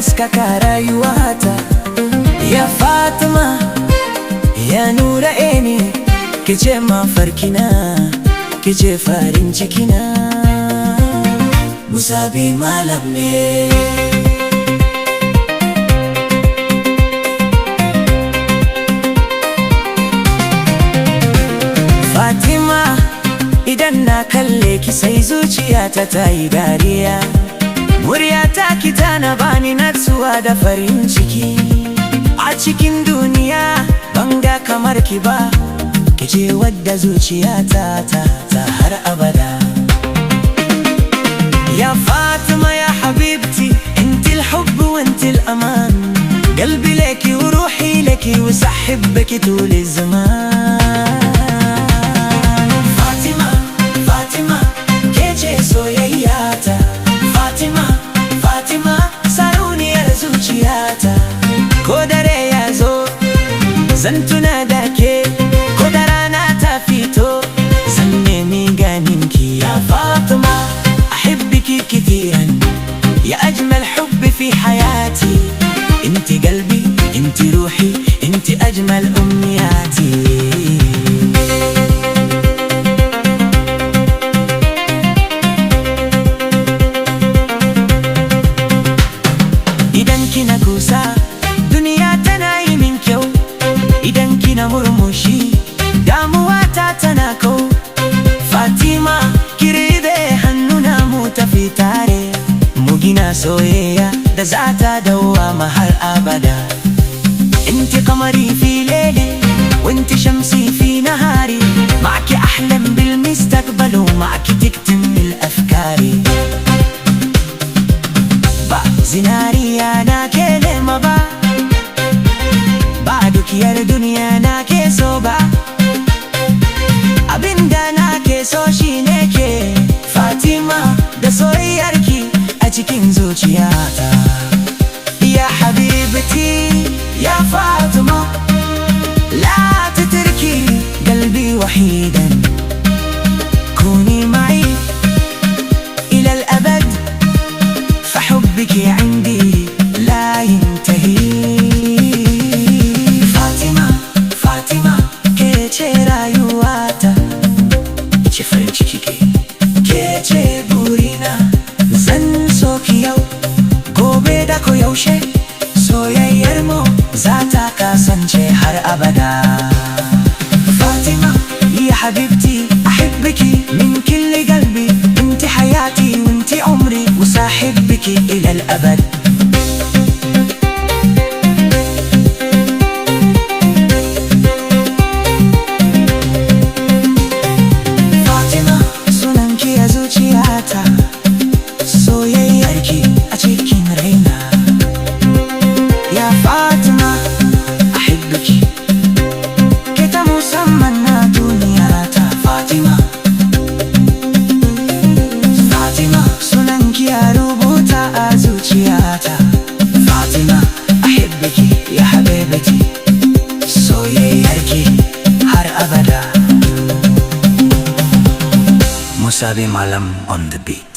haskaka rayuwata. Ya Fatima, ya nura eni, kice mafarkina, kice farin cikina. Musabi malam ne. Fatima, idan na kalle ki sai zuciyata ta yi dariya. Muryata ki tana bani natsuwa da farin ciki. A cikin duniya banga kamar ki ba, ki ce wadda zuciyata ta har abada. Ya Fatima ya habibti, inti الحب وانت الأمان. قلبي لكي وروحي لكي وسحبك طول الزمان. Fatima, Fatima, kece soyayyata. Fatima, Fatima, sarauniyar zuciyata. Ko dare ya zo zan tuna da ke, ko da rana ta fito zan nemi ganinki. Ya Fatima, أحبك كثيرا يا أجمل حب في حياتي. انت قلبي، انت روحي، انت أجمل أمنياتي. Idan kina kusa duniya tana yi min kyau. Idan kina murmushi damuwata tana kau. Fatima, ki riƙe hannuna mu tafi tare, mu gina soyayya da za ta dawwama har abada. انت قمري في ليلي وانت شمسي في نهاري. معك أحلم بالمستقبل ومعك تكتم الأفكار. زناري أنا كلمة بعدك يا الدنيا أنا كسوبة. abinda nake so shine ke Fatima, da soyayyarki a cikin zuciyata. Ya habibti ya Fatima, la tatruki qalbi wahidan. كوني معي إلى الأبد، فحبك عندي لا ينتهي. Fatima, Fatima, kece rayuwata, kece farin ciki ke, kece burina. Zan so ki yau, gobe da koyaushe, soyayyar mu za ta kasance har abada. Fatima ya habibti, أحبك من كل قلبي. انت حياتي وانت عمري وصاحبك إلى الأبد. Fatima, sunanki ya zuciyata, soyayyarki a cikin raina. Ya Fatima, أحبك ke ta musamman na duniyata. Fatima, Fatima, sunanki ya rubuta a zuciyata. Fatima, أحبك ya habibati, soyayyarki har abada. Musabi Malam on the beat.